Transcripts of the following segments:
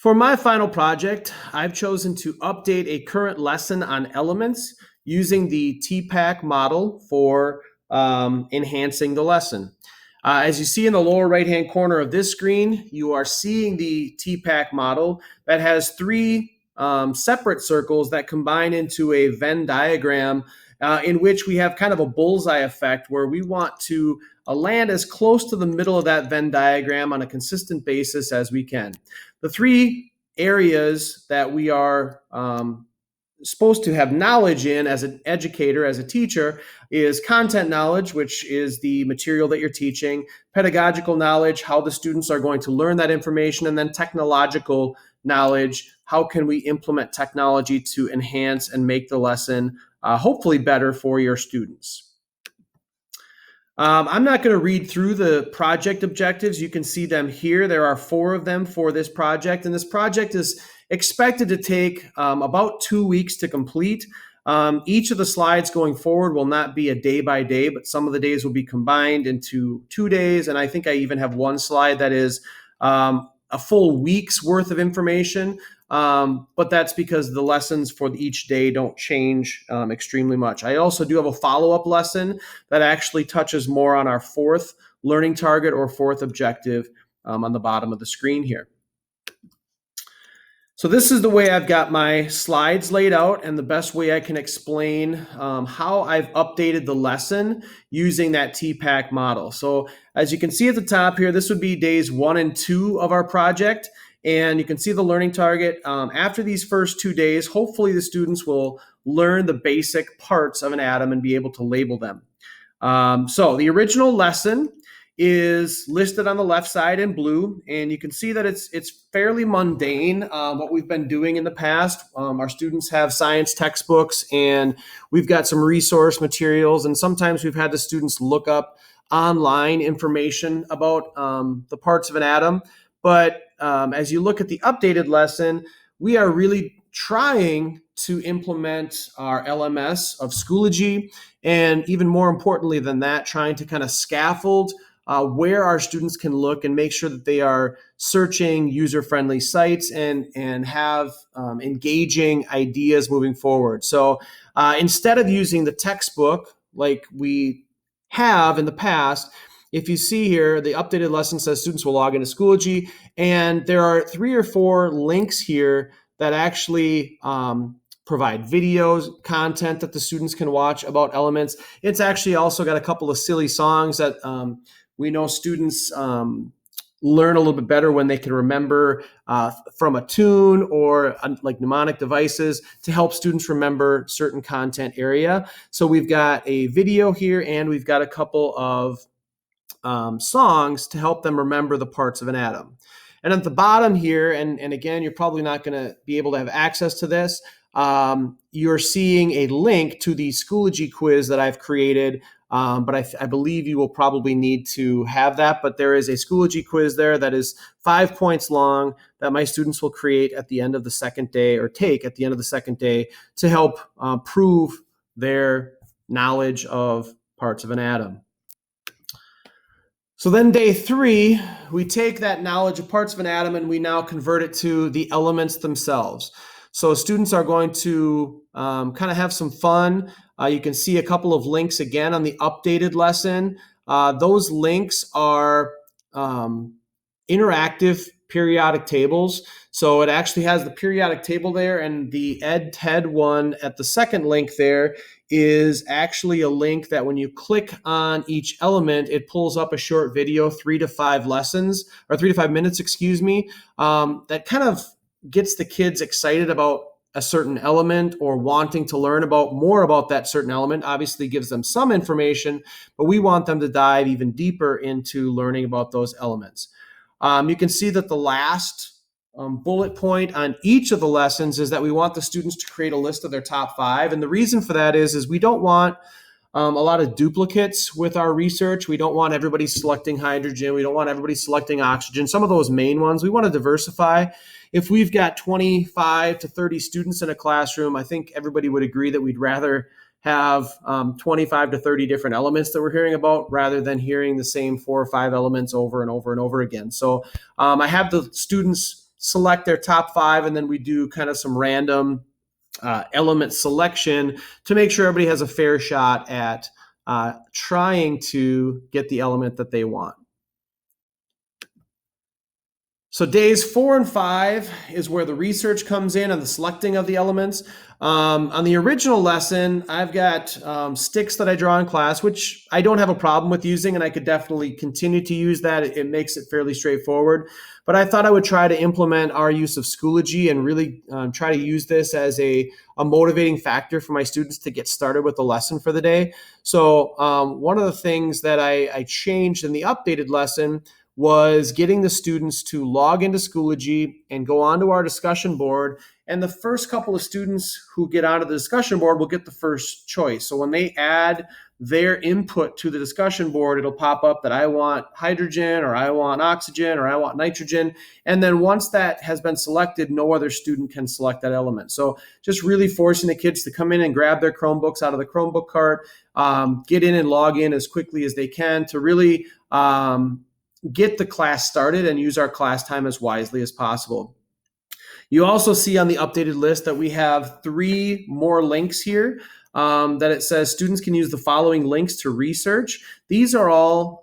For my final project, I've chosen to update a current lesson on elements using the TPACK model for enhancing the lesson. As you see in the lower right-hand corner of this screen, you are seeing the TPACK model that has three separate circles that combine into a Venn diagram in which we have kind of a bullseye effect where we want to land as close to the middle of that Venn diagram on a consistent basis as we can. The three areas that we are supposed to have knowledge in as an educator, as a teacher, is content knowledge, which is the material that you're teaching, pedagogical knowledge, how the students are going to learn that information, and then technological knowledge, how can we implement technology to enhance and make the lesson hopefully better for your students. I'm not going to read through the project objectives. You can see them here. There are 4 of them for this project, and this project is expected to take about 2 weeks to complete. Each of the slides going forward will not be a day by day, but some of the days will be combined into 2 days, and I think I even have one slide that is a full week's worth of information. But that's because the lessons for each day don't change extremely much. I also do have a follow-up lesson that actually touches more on our 4th learning target or 4th objective on the bottom of the screen here. So this is the way I've got my slides laid out and the best way I can explain how I've updated the lesson using that TPACK model. So as you can see at the top here, this would be days 1 and 2 of our project. And you can see the learning target. After these first 2 days, hopefully the students will learn the basic parts of an atom and be able to label them. So the original lesson is listed on the left side in blue, and you can see that it's fairly mundane, what we've been doing in the past. Our students have science textbooks, and we've got some resource materials, and sometimes we've had the students look up online information about the parts of an atom. But as you look at the updated lesson, we are really trying to implement our LMS of Schoology, and even more importantly than that, trying to kind of scaffold where our students can look and make sure that they are searching user-friendly sites and have engaging ideas moving forward. So instead of using the textbook like we have in the past, if you see here, the updated lesson says students will log into Schoology, and there are 3 or 4 links here that actually provide videos, content that the students can watch about elements. It's actually also got a couple of silly songs that we know students learn a little bit better when they can remember from a tune or like mnemonic devices to help students remember certain content area. So we've got a video here, and we've got a couple of songs to help them remember the parts of an atom. And at the bottom here, and again, you're probably not going to be able to have access to this, you're seeing a link to the Schoology quiz that I've created, but I believe you will probably need to have that. But there is a Schoology quiz there that is 5 points long that my students will create at the end of the second day, or take at the end of the second day, to help prove their knowledge of parts of an atom. So then day 3, we take that knowledge of parts of an atom and we now convert it to the elements themselves. So students are going to kind of have some fun. You can see a couple of links again on the updated lesson. Those links are interactive periodic tables. So it actually has the periodic table there, and the EdTed one at the second link there is actually a link that when you click on each element, it pulls up a short video, 3 to 5 lessons, or 3 to 5 minutes, excuse me, that kind of gets the kids excited about a certain element or wanting to learn about more about that certain element. Obviously gives them some information, but we want them to dive even deeper into learning about those elements. You can see that the last bullet point on each of the lessons is that we want the students to create a list of their top 5. And the reason for that is we don't want a lot of duplicates with our research. We don't want everybody selecting hydrogen. We don't want everybody selecting oxygen. Some of those main ones, we want to diversify. If we've got 25 to 30 students in a classroom, I think everybody would agree that we'd rather have 25 to 30 different elements that we're hearing about rather than hearing the same 4 or 5 elements over and over and over again. So I have the students select their top 5, and then we do kind of some random element selection to make sure everybody has a fair shot at trying to get the element that they want. So days 4 and 5 is where the research comes in and the selecting of the elements. On the original lesson, I've got sticks that I draw in class, which I don't have a problem with using, and I could definitely continue to use that. It makes it fairly straightforward. But I thought I would try to implement our use of Schoology and really try to use this as a motivating factor for my students to get started with the lesson for the day. So one of the things that I changed in the updated lesson was getting the students to log into Schoology and go onto our discussion board. And the first couple of students who get onto the discussion board will get the first choice. So when they add their input to the discussion board, it'll pop up that I want hydrogen, or I want oxygen, or I want nitrogen. And then once that has been selected, no other student can select that element. So just really forcing the kids to come in and grab their Chromebooks out of the Chromebook cart, get in and log in as quickly as they can to really get the class started and use our class time as wisely as possible. You also see on the updated list that we have 3 more links here that it says students can use the following links to research. These are all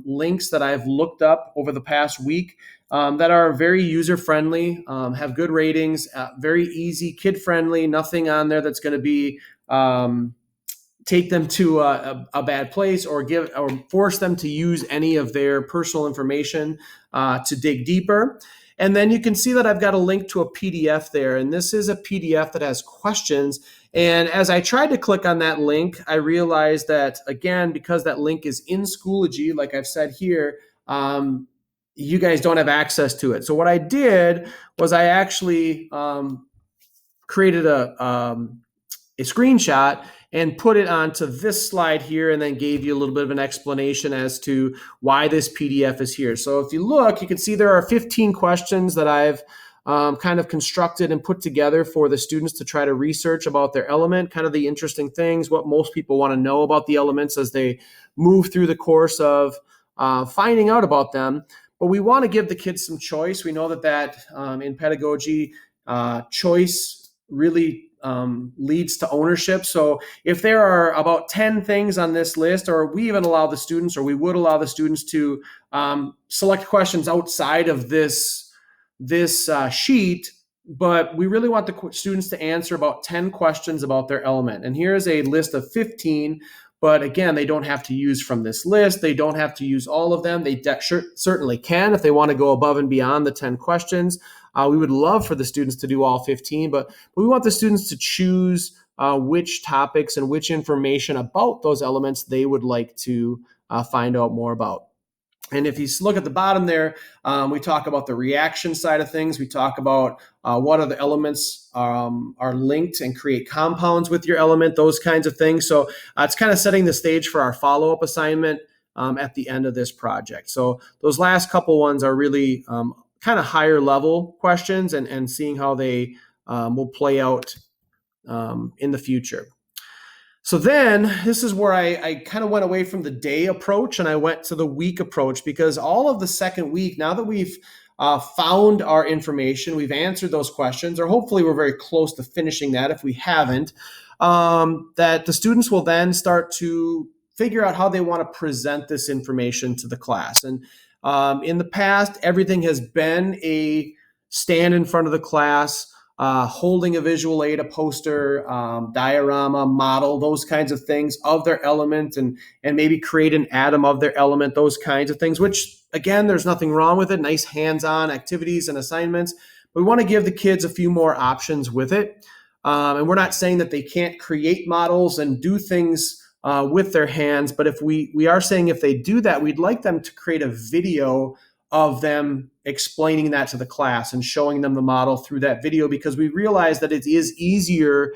links that I've looked up over the past week that are very user-friendly, have good ratings, very easy, kid-friendly, nothing on there that's going to be take them to a bad place or force them to use any of their personal information to dig deeper. And then you can see that I've got a link to a PDF there, and this is a PDF that has questions. And as I tried to click on that link, I realized that, again, because that link is in Schoology, like I've said here, you guys don't have access to it. So what I did was I actually created a screenshot and put it onto this slide here, and then gave you a little bit of an explanation as to why this PDF is here. So if you look, you can see there are 15 questions that I've kind of constructed and put together for the students to try to research about their element, kind of the interesting things, what most people want to know about the elements as they move through the course of finding out about them. But we want to give the kids some choice. We know that in pedagogy, choice really leads to ownership. So if there are about 10 things on this list, or we even allow the students, or we would allow the students to select questions outside of this sheet, but we really want the students to answer about 10 questions about their element. And here's a list of 15, but again, they don't have to use from this list. They don't have to use all of them. They certainly can if they want to go above and beyond the 10 questions. We would love for the students to do all 15, but we want the students to choose which topics and which information about those elements they would like to find out more about. And if you look at the bottom there, we talk about the reaction side of things. We talk about what other elements are linked and create compounds with your element, those kinds of things. So it's kind of setting the stage for our follow-up assignment at the end of this project. So those last couple ones are really kind of higher level questions and seeing how they will play out in the future. So then this is where I kind of went away from the day approach and I went to the week approach, because all of the second week, now that we've found our information, we've answered those questions, or hopefully we're very close to finishing that if we haven't, that the students will then start to figure out how they want to present this information to the class. And in the past, everything has been a stand in front of the class, holding a visual aid, a poster, diorama, model, those kinds of things of their element, and maybe create an atom of their element, those kinds of things, which again, there's nothing wrong with it. Nice hands-on activities and assignments. But we want to give the kids a few more options with it. And we're not saying that they can't create models and do things with their hands, but if we are saying if they do that, we'd like them to create a video of them explaining that to the class and showing them the model through that video, because we realize that it is easier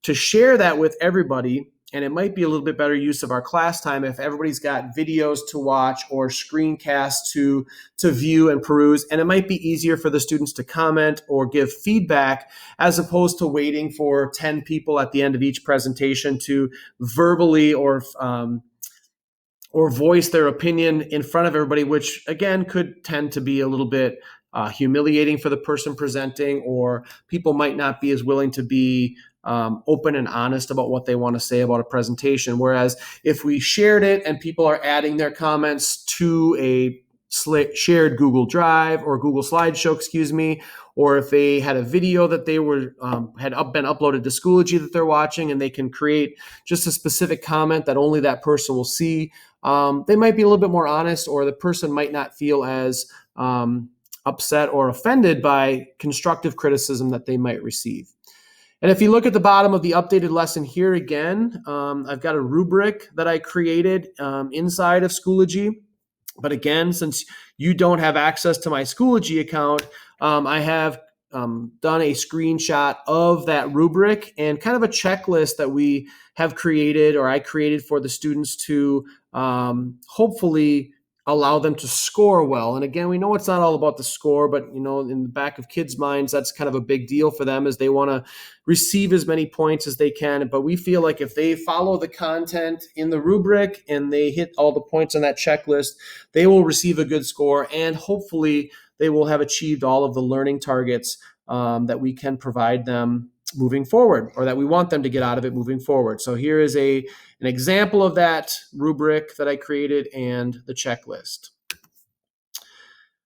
to share that with everybody, and it might be a little bit better use of our class time if everybody's got videos to watch or screencasts to view and peruse, and it might be easier for the students to comment or give feedback as opposed to waiting for 10 people at the end of each presentation to verbally or voice their opinion in front of everybody, which again could tend to be a little bit humiliating for the person presenting, or people might not be as willing to be open and honest about what they want to say about a presentation. Whereas if we shared it and people are adding their comments to a shared Google Drive or Google Slideshow, or if they had a video that they were had been uploaded to Schoology that they're watching, and they can create just a specific comment that only that person will see, they might be a little bit more honest, or the person might not feel as upset or offended by constructive criticism that they might receive. And if you look at the bottom of the updated lesson here again, I've got a rubric that I created inside of Schoology. But again, since you don't have access to my Schoology account, I have done a screenshot of that rubric and kind of a checklist that we have created, or I created, for the students to hopefully allow them to score well. And again, we know it's not all about the score, but in the back of kids' minds, that's kind of a big deal for them, as they want to receive as many points as they can. But we feel like if they follow the content in the rubric and they hit all the points on that checklist, they will receive a good score, and hopefully they will have achieved all of the learning targets that we can provide them moving forward, or that we want them to get out of it moving forward. So here is an example of that rubric that I created and the checklist.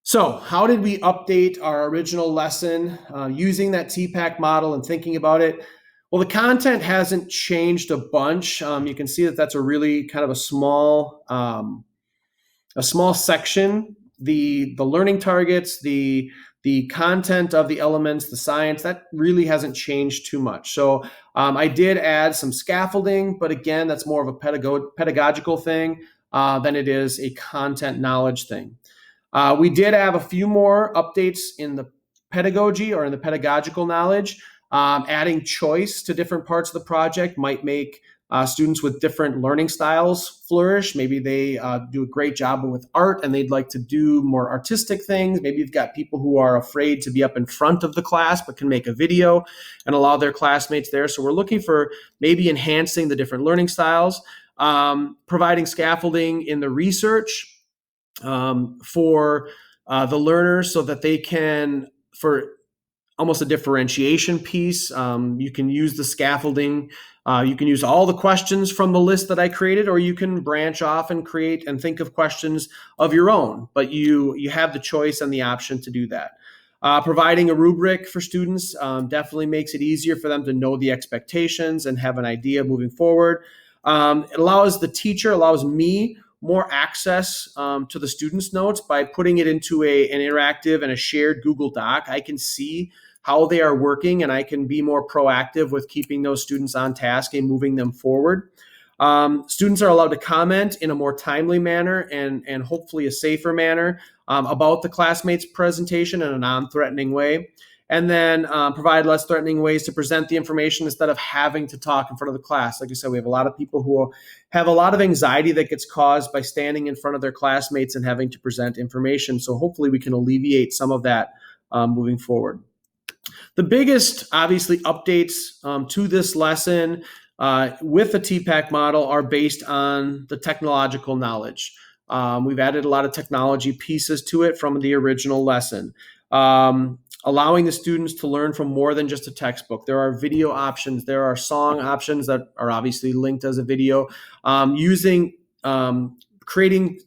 So how did we update our original lesson using that TPACK model and thinking about it? Well, the content hasn't changed a bunch. You can see that that's a really kind of a small section. The learning targets, the content of the elements, the science, that really hasn't changed too much. So I did add some scaffolding, but again, that's more of a pedagogical thing than it is a content knowledge thing. We did have a few more updates in the pedagogy, or in the pedagogical knowledge. Adding choice to different parts of the project might make students with different learning styles flourish. Maybe they do a great job with art and they'd like to do more artistic things. Maybe you've got people who are afraid to be up in front of the class but can make a video and allow their classmates there. So we're looking for maybe enhancing the different learning styles, providing scaffolding in the research for the learners, so that they can, for almost a differentiation piece, you can use the scaffolding. You can use all the questions from the list that I created, or you can branch off and create and think of questions of your own, but you have the choice and the option to do that. Providing a rubric for students definitely makes it easier for them to know the expectations and have an idea moving forward. It allows me more access to the students' notes by putting it into an interactive and a shared Google Doc. I can see how they are working, and I can be more proactive with keeping those students on task and moving them forward. Students are allowed to comment in a more timely manner and hopefully a safer manner about the classmates' presentation in a non-threatening way. And then provide less threatening ways to present the information instead of having to talk in front of the class. Like I said, we have a lot of people who have a lot of anxiety that gets caused by standing in front of their classmates and having to present information. So hopefully we can alleviate some of that moving forward. The biggest, obviously, updates to this lesson with the TPACK model are based on the technological knowledge. We've added a lot of technology pieces to it from the original lesson. Allowing the students to learn from more than just a textbook. There are video options. There are song options that are obviously linked as a video. Creating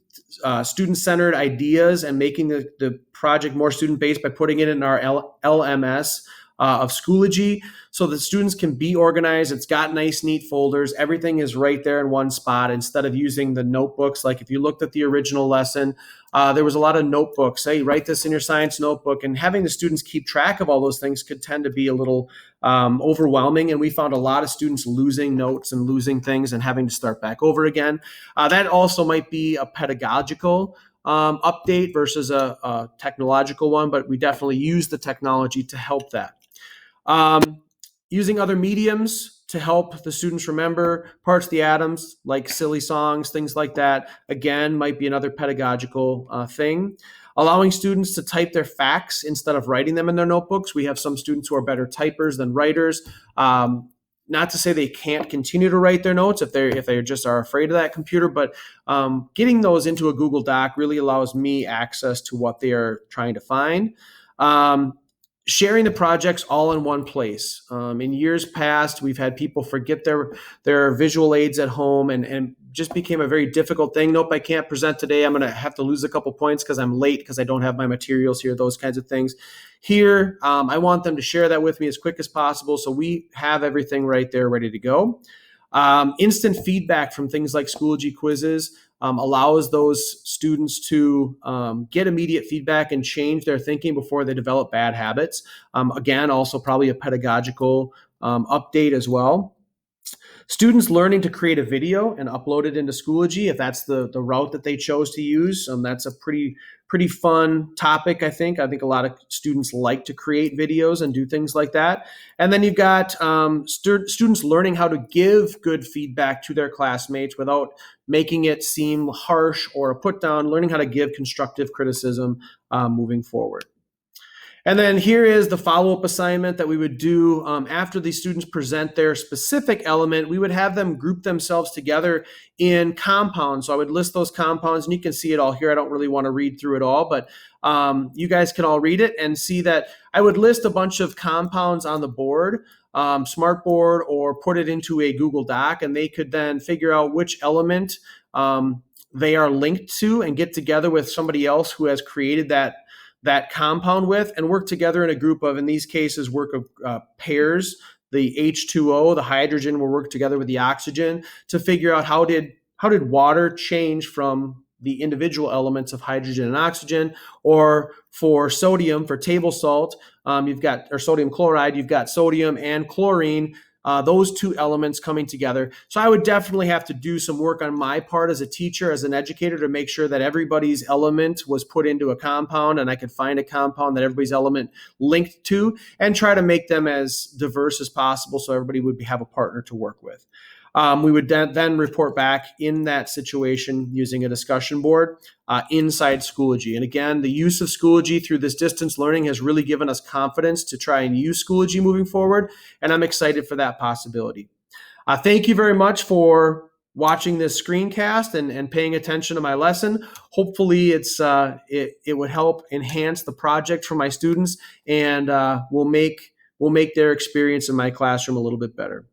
student-centered ideas and making the project more student-based by putting it in our LMS of Schoology, so that students can be organized. It's got nice, neat folders. Everything is right there in one spot instead of using the notebooks. Like if you looked at the original lesson, there was a lot of notebooks. Hey, write this in your science notebook. And having the students keep track of all those things could tend to be a little overwhelming. And we found a lot of students losing notes and losing things and having to start back over again. That also might be a pedagogical update versus a technological one, but we definitely use the technology to help that. Using other mediums to help the students remember parts of the atoms, like silly songs, things like that, again, might be another pedagogical thing. Allowing students to type their facts instead of writing them in their notebooks. We have some students who are better typers than writers. not to say they can't continue to write their notes if they just are afraid of that computer, but getting those into a Google Doc really allows me access to what they are trying to find. Sharing the projects all in one place. In years past, we've had people forget their visual aids at home, and just became a very difficult thing. Nope, I can't present today. I'm going to have to lose a couple points because I'm late because I don't have my materials here, those kinds of things. Here, I want them to share that with me as quick as possible, so we have everything right there ready to go. Instant feedback from things like Schoology quizzes allows those students to get immediate feedback and change their thinking before they develop bad habits. Again, also probably a pedagogical update as well. Students learning to create a video and upload it into Schoology, if that's the route that they chose to use. That's a pretty fun topic, I think. I think a lot of students like to create videos and do things like that. And then you've got students learning how to give good feedback to their classmates without making it seem harsh or a put down, learning how to give constructive criticism moving forward. And then here is the follow-up assignment that we would do after these students present their specific element. We would have them group themselves together in compounds. So I would list those compounds, and you can see it all here. I don't really want to read through it all, but you guys can all read it and see that I would list a bunch of compounds on the board, smartboard, or put it into a Google Doc, and they could then figure out which element they are linked to and get together with somebody else who has created that compound with, and work together in a group of, in these cases, work of pairs. The H2O, the hydrogen, will work together with the oxygen to figure out how did water change from the individual elements of hydrogen and oxygen. Or for sodium, for table salt, or sodium chloride, you've got sodium and chlorine, those two elements coming together. So I would definitely have to do some work on my part as a teacher, as an educator, to make sure that everybody's element was put into a compound, and I could find a compound that everybody's element linked to, and try to make them as diverse as possible so everybody would have a partner to work with. We would then report back in that situation using a discussion board inside Schoology. And again, the use of Schoology through this distance learning has really given us confidence to try and use Schoology moving forward, and I'm excited for that possibility. Thank you very much for watching this screencast and paying attention to my lesson. Hopefully it would help enhance the project for my students, and will make their experience in my classroom a little bit better.